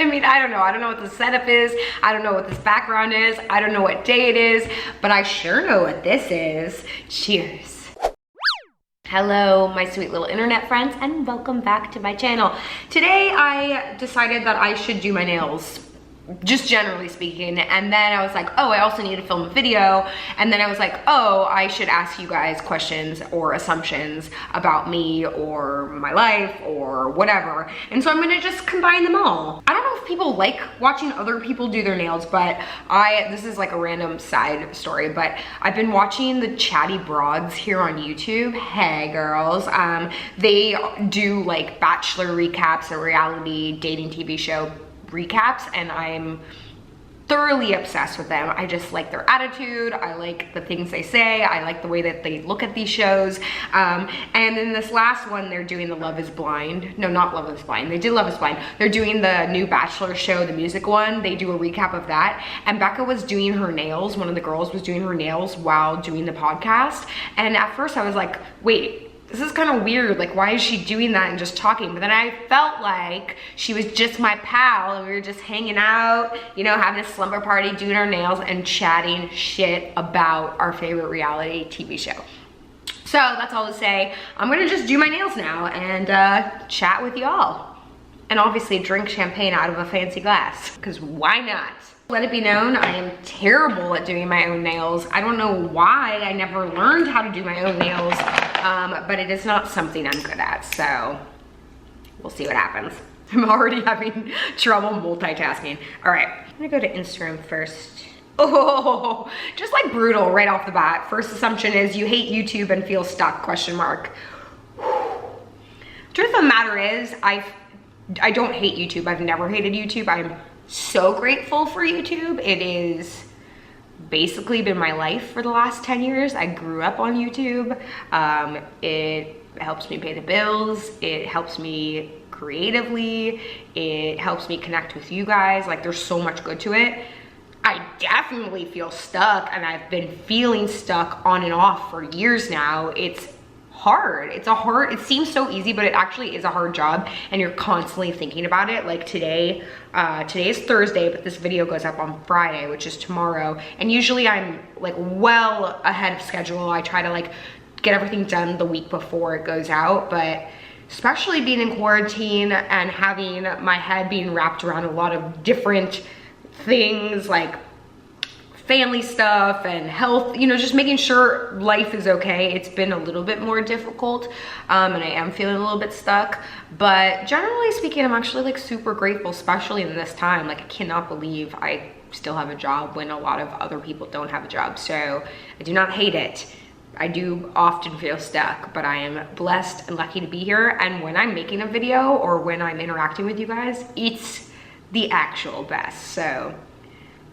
I mean, I don't know what the setup is. I don't know what this background is. I don't know what day it is, but I sure know what this is. Cheers. Hello, my sweet little internet friends, and welcome back to my channel. Today, I decided that I should do my nails, just generally speaking, and then I was like, oh, I also need to film a video, and then I was like, oh, I should ask you guys questions or assumptions about me or my life or whatever, and so I'm gonna just combine them all. I don't know if people like watching other people do their nails, but this is like a random side story, but I've been watching the Chatty Broads here on YouTube. Hey girls, they do like Bachelor recaps, a reality dating TV show recaps, and I'm thoroughly obsessed with them. I just like their attitude, I like the things they say, I like the way that they look at these shows, and in this last one they're doing the Love is Blind, no, not Love is Blind, they did Love is Blind, they're doing the new Bachelor show, the music one. They do a recap of that, and Becca was doing her nails, one of the girls was doing her nails while doing the podcast, and at first I was like, wait, this is kind of weird, like why is she doing that and just talking? But then I felt like she was just my pal and we were just hanging out, you know, having a slumber party, doing our nails and chatting shit about our favorite reality TV show. So that's all to say, I'm gonna just do my nails now and chat with y'all. And obviously drink champagne out of a fancy glass, because why not? Let it be known, I am terrible at doing my own nails. I don't know why, I never learned how to do my own nails, but it is not something I'm good at, so we'll see what happens. I'm already having trouble multitasking. All right, I'm gonna go to Instagram first. Oh, just like brutal right off the bat. First assumption is you hate YouTube and feel stuck, question mark. Truth of the matter is, I don't hate YouTube. I've never hated YouTube. I'm so grateful for YouTube. It is basically been my life for the last 10 years. I grew up on YouTube. It helps me pay the bills. It helps me creatively. It helps me connect with you guys. Like there's so much good to it. I definitely feel stuck, and I've been feeling stuck on and off for years now. It's hard. It seems so easy, but it actually is a hard job, and you're constantly thinking about it. Like today is Thursday, but this video goes up on Friday, which is tomorrow, and usually I'm like well ahead of schedule. I try to like get everything done the week before it goes out, but especially being in quarantine and having my head being wrapped around a lot of different things like family stuff and health, you know, just making sure life is okay. It's been a little bit more difficult, and I am feeling a little bit stuck, but generally speaking, I'm actually like super grateful, especially in this time. Like I cannot believe I still have a job when a lot of other people don't have a job. So I do not hate it. I do often feel stuck, but I am blessed and lucky to be here. And when I'm making a video or when I'm interacting with you guys, it's the actual best. So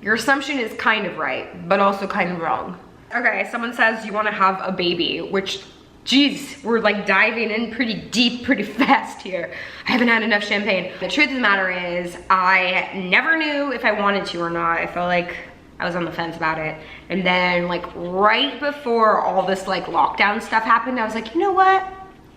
your assumption is kind of right, but also kind of wrong. Okay, someone says you want to have a baby, which, geez, we're like diving in pretty deep, pretty fast here. I haven't had enough champagne. The truth of the matter is, I never knew if I wanted to or not. I felt like I was on the fence about it. And then like right before all this like lockdown stuff happened, I was like, you know what?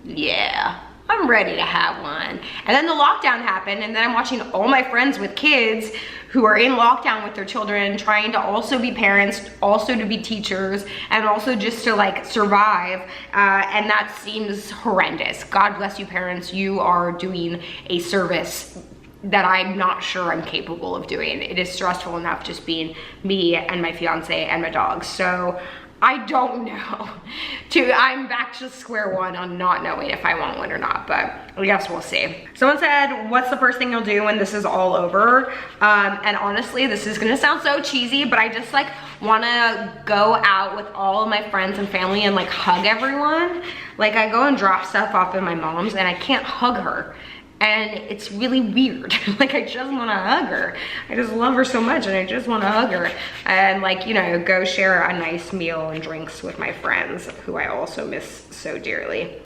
Yeah, I'm ready to have one. And then the lockdown happened, and then I'm watching all my friends with kids who are in lockdown with their children, trying to also be parents, also to be teachers, and also just to like survive, and that seems horrendous. God bless you parents, you are doing a service that I'm not sure I'm capable of doing. It is stressful enough just being me and my fiance and my dogs. So I don't know. I'm back to square one on not knowing if I want one or not, but I guess we'll see. Someone said, what's the first thing you'll do when this is all over? And honestly, this is gonna sound so cheesy, but I just like wanna go out with all of my friends and family and like hug everyone. Like I go and drop stuff off at my mom's and I can't hug her. And it's really weird. Like I just wanna hug her. I just love her so much and I just wanna hug her. And like, you know, go share a nice meal and drinks with my friends who I also miss so dearly.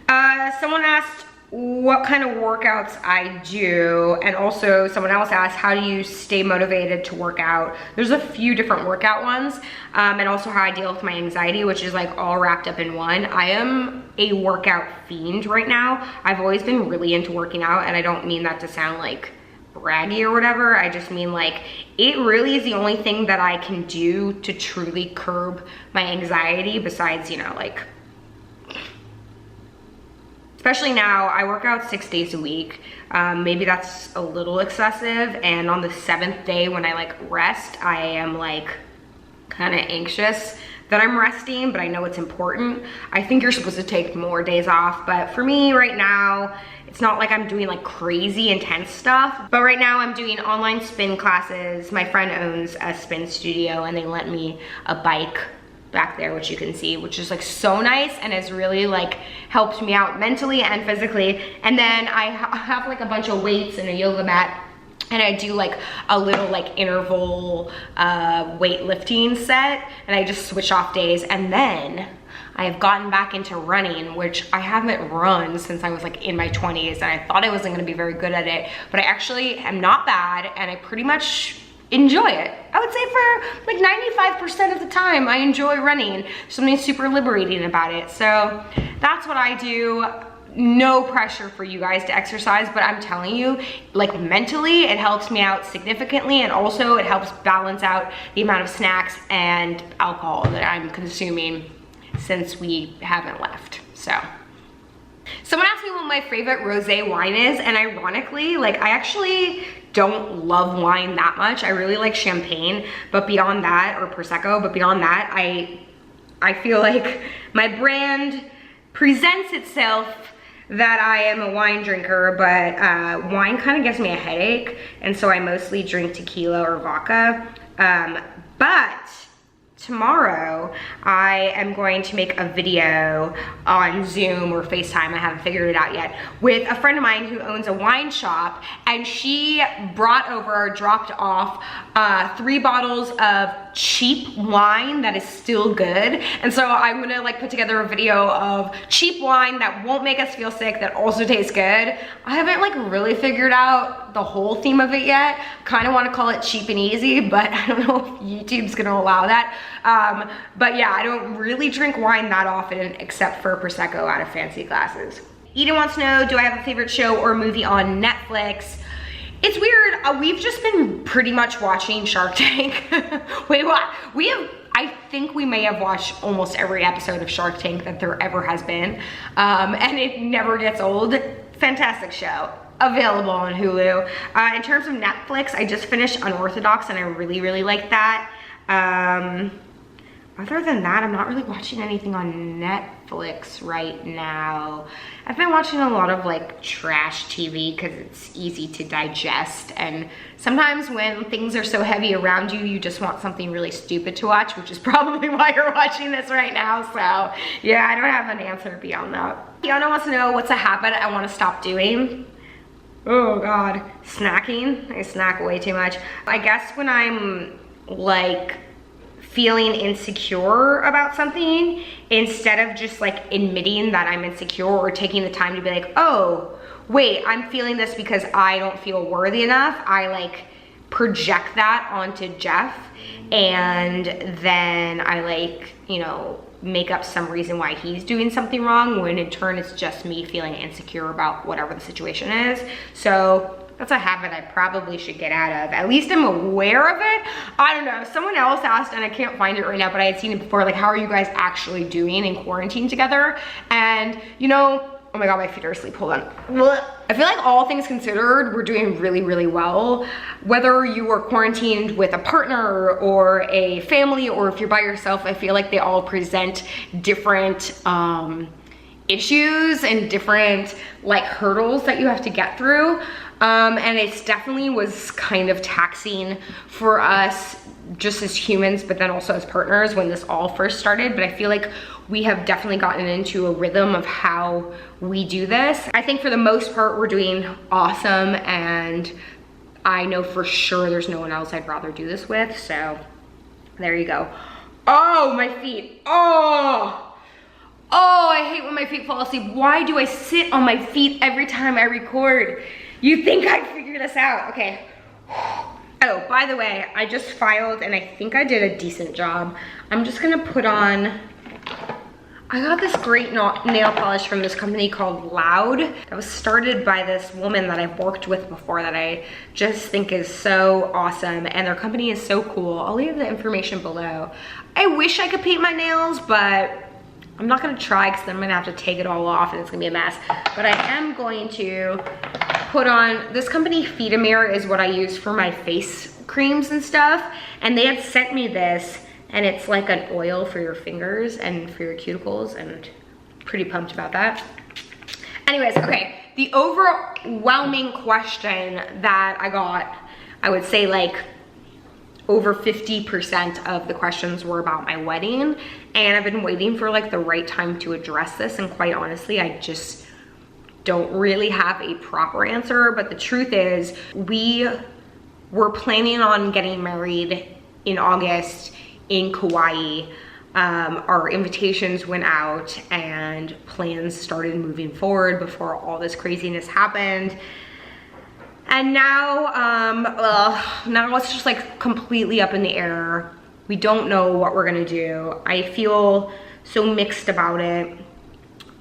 Someone asked what kind of workouts I do, and also someone else asked, how do you stay motivated to work out? There's a few different workout ones, and also how I deal with my anxiety, which is like all wrapped up in one. I am a workout fiend right now. I've always been really into working out, and I don't mean that to sound like braggy or whatever. I just mean like, it really is the only thing that I can do to truly curb my anxiety besides, you know, like, especially now, I work out 6 days a week. Maybe that's a little excessive. And on the 7th day when I like rest, I am like kind of anxious that I'm resting, but I know it's important. I think you're supposed to take more days off, but for me right now, it's not like I'm doing like crazy intense stuff. But right now I'm doing online spin classes. My friend owns a spin studio and they lent me a bike back there, which you can see, which is like so nice and has really like helped me out mentally and physically. And then I have like a bunch of weights and a yoga mat, and I do like a little like interval weightlifting set, and I just switch off days. And then I have gotten back into running, which I haven't run since I was like in my 20s, and I thought I wasn't gonna be very good at it, but I actually am not bad, and I pretty much enjoy it. I would say for like 95% of the time, I enjoy running. Something super liberating about it. So that's what I do. No pressure for you guys to exercise, but I'm telling you, like mentally, it helps me out significantly, and also it helps balance out the amount of snacks and alcohol that I'm consuming since we haven't left. So someone asked me what my favorite rosé wine is, and ironically, like I actually don't love wine that much. I really like champagne, but beyond that, or Prosecco, but beyond that, I feel like my brand presents itself that I am a wine drinker, but wine kind of gives me a headache, and so I mostly drink tequila or vodka. But tomorrow, I am going to make a video on Zoom or FaceTime, I haven't figured it out yet, with a friend of mine who owns a wine shop, and she dropped off 3 bottles of cheap wine that is still good. And so I'm gonna like put together a video of cheap wine that won't make us feel sick, that also tastes good. I haven't like really figured out the whole theme of it yet. Kind of want to call it cheap and easy, but I don't know if YouTube's gonna allow that. But yeah, I don't really drink wine that often except for Prosecco out of fancy glasses. Eden wants to know, do I have a favorite show or movie on Netflix? It's weird, we've just been pretty much watching Shark Tank. Wait, what? I think we may have watched almost every episode of Shark Tank that there ever has been. And it never gets old. Fantastic show. Available on Hulu. In terms of Netflix, I just finished Unorthodox and I really, really like that. Other than that, I'm not really watching anything on Netflix right now. I've been watching a lot of like trash TV because it's easy to digest, and sometimes when things are so heavy around you, you just want something really stupid to watch, which is probably why you're watching this right now. So yeah, I don't have an answer beyond that. Tiana wants to know, what's a habit I want to stop doing? Oh God, snacking. I snack way too much. I guess when I'm like feeling insecure about something, instead of just like admitting that I'm insecure or taking the time to be like, oh, wait, I'm feeling this because I don't feel worthy enough, I like project that onto Jeff, and then I like, you know, make up some reason why he's doing something wrong, when in turn it's just me feeling insecure about whatever the situation is. So that's a habit I probably should get out of. At least I'm aware of it. I don't know, someone else asked, and I can't find it right now, but I had seen it before, like, how are you guys actually doing in quarantine together? And you know, oh my God, my feet are asleep, hold on. I feel like all things considered, we're doing really, really well. Whether you are quarantined with a partner or a family, or if you're by yourself, I feel like they all present different issues and different like hurdles that you have to get through. And it definitely was kind of taxing for us just as humans, but then also as partners when this all first started. But I feel like we have definitely gotten into a rhythm of how we do this. I think for the most part, we're doing awesome, and I know for sure there's no one else I'd rather do this with. So there you go. Oh, my feet. Oh, I hate when my feet fall asleep. Why do I sit on my feet every time I record? You think I'd figure this out? Okay. Oh, by the way, I just filed and I think I did a decent job. I'm just gonna put on, I got this great nail polish from this company called Loud. That was started by this woman that I've worked with before that I just think is so awesome. And their company is so cool. I'll leave the information below. I wish I could paint my nails, but I'm not gonna try because then I'm gonna have to take it all off and it's gonna be a mess. But I am going to put on, this company Feedamere is what I use for my face creams and stuff. And they had sent me this, and it's like an oil for your fingers and for your cuticles, and pretty pumped about that. Anyways, okay, the overwhelming question that I got, I would say like over 50% of the questions were about my wedding, and I've been waiting for like the right time to address this, and quite honestly, I just don't really have a proper answer. But the truth is, we were planning on getting married in August in Kauai. Our invitations went out and plans started moving forward before all this craziness happened. And now, now it's just like completely up in the air. We don't know what we're gonna do. I feel so mixed about it.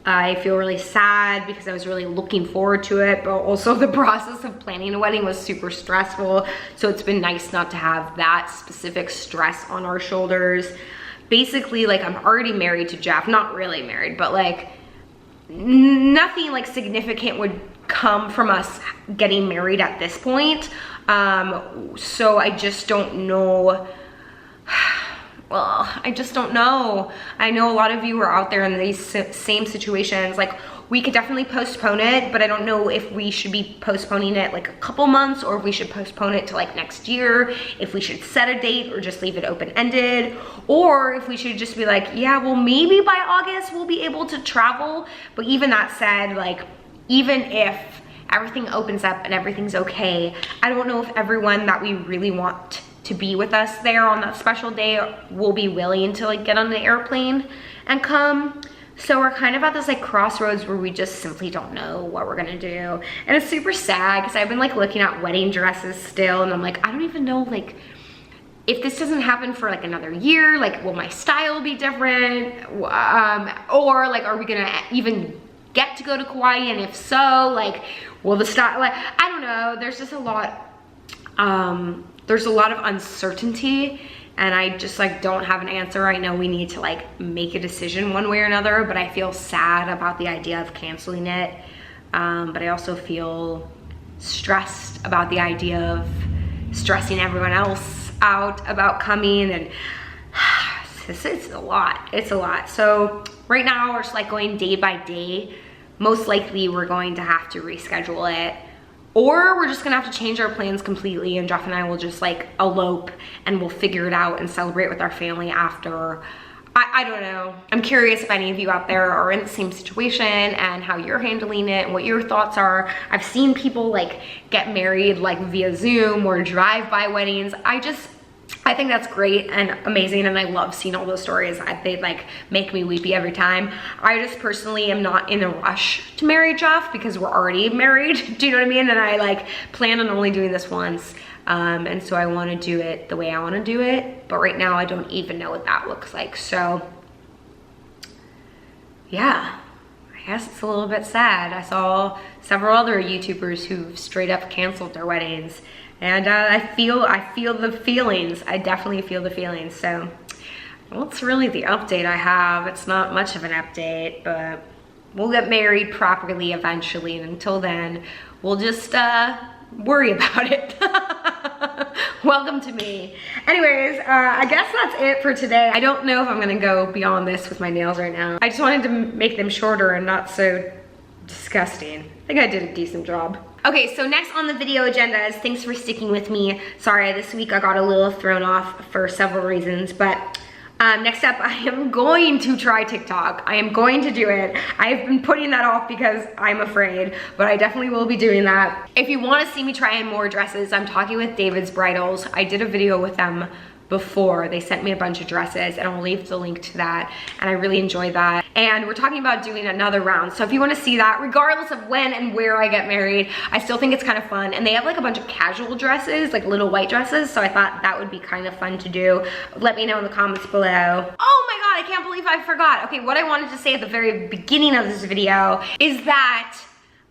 I feel really sad because I was really looking forward to it, but also the process of planning a wedding was super stressful. So it's been nice not to have that specific stress on our shoulders. Basically, like, I'm already married to Jeff, not really married, but like nothing like significant would come from us getting married at this point. So I just don't know. Well, I just don't know. I know a lot of you are out there in these same situations. Like, we could definitely postpone it, but I don't know if we should be postponing it like a couple months, or if we should postpone it to like next year, if we should set a date or just leave it open-ended, or if we should just be like, yeah, well, maybe by August we'll be able to travel. But even that said, like, even if everything opens up and everything's okay, I don't know if everyone that we really want to be with us there on that special day will be willing to like get on the airplane and come. So we're kind of at this like crossroads where we just simply don't know what we're gonna do. And it's super sad because I've been like looking at wedding dresses still, and I'm like, I don't even know, like, if this doesn't happen for like another year, like, will my style be different? Or like, are we gonna even get to go to Kauai? And if so, like, will the style, like, I don't know. There's just a lot, there's a lot of uncertainty, and I just like don't have an answer. I know we need to like make a decision one way or another, but I feel sad about the idea of canceling it. But I also feel stressed about the idea of stressing everyone else out about coming, and it's a lot, it's a lot. So right now we're just like going day by day. Most likely we're going to have to reschedule it, or we're just gonna have to change our plans completely, and Jeff and I will just like elope and we'll figure it out and celebrate with our family after. I don't know. I'm curious if any of you out there are in the same situation and how you're handling it and what your thoughts are. I've seen people like get married like via Zoom or drive-by weddings. I think that's great and amazing, and I love seeing all those stories. They like make me weepy every time. I just personally am not in a rush to marry Jeff because we're already married. Do you know what I mean? And I like plan on only doing this once. And so I want to do it the way I want to do it. But right now I don't even know what that looks like. So yeah, I guess it's a little bit sad. I saw several other YouTubers who straight up canceled their weddings. And I feel the feelings. I definitely feel the feelings. So well, that's really the update I have. It's not much of an update, but we'll get married properly eventually. And until then, we'll just worry about it. Welcome to me. Anyways, I guess that's it for today. I don't know if I'm gonna go beyond this with my nails right now. I just wanted to make them shorter and not so disgusting. I think I did a decent job. Okay, so next on the video agenda is thanks for sticking with me. Sorry, this week I got a little thrown off for several reasons, but next up, I am going to try TikTok. I am going to do it. I've been putting that off because I'm afraid, but I definitely will be doing that. If you want to see me try on more dresses, I'm talking with David's Bridals. I did a video with them before. They sent me a bunch of dresses, and I'll leave the link to that, and I really enjoyed that. And we're talking about doing another round, so if you want to see that, regardless of when and where I get married, I still think it's kind of fun. And they have like a bunch of casual dresses, like little white dresses, so I thought that would be kind of fun to do. Let me know in the comments below. Oh my god, I can't believe I forgot. Okay, what I wanted to say at the very beginning of this video is that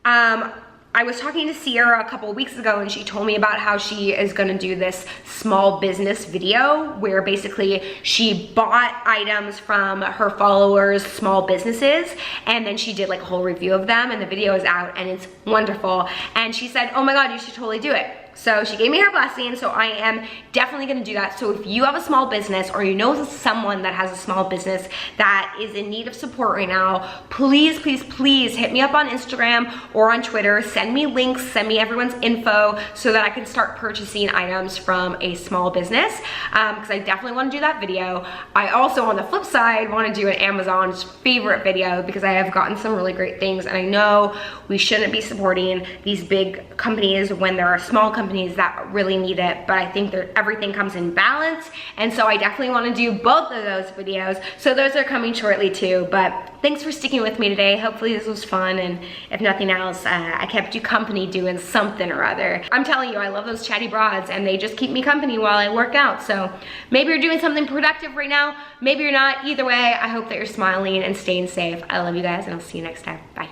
I was talking to Sierra a couple of weeks ago and she told me about how she is gonna do this small business video where basically she bought items from her followers' small businesses and then she did like a whole review of them, and the video is out and it's wonderful. And she said, oh my God, you should totally do it. So she gave me her blessing, so I am definitely gonna do that. So if you have a small business or you know someone that has a small business that is in need of support right now, please, please, please hit me up on Instagram or on Twitter. Send me links, send me everyone's info so that I can start purchasing items from a small business, because I definitely wanna do that video. I also, on the flip side, wanna do an Amazon's favorite video because I have gotten some really great things, and I know we shouldn't be supporting these big companies when there are small companies that really need it, but I think that everything comes in balance, and so I definitely want to do both of those videos. So those are coming shortly too, but thanks for sticking with me today. Hopefully this was fun, and if nothing else, I kept you company doing something or other. I'm telling you, I love those chatty broads, and they just keep me company while I work out. So maybe you're doing something productive right now, maybe you're not. Either way, I hope that you're smiling and staying safe. I love you guys, and I'll see you next time. Bye.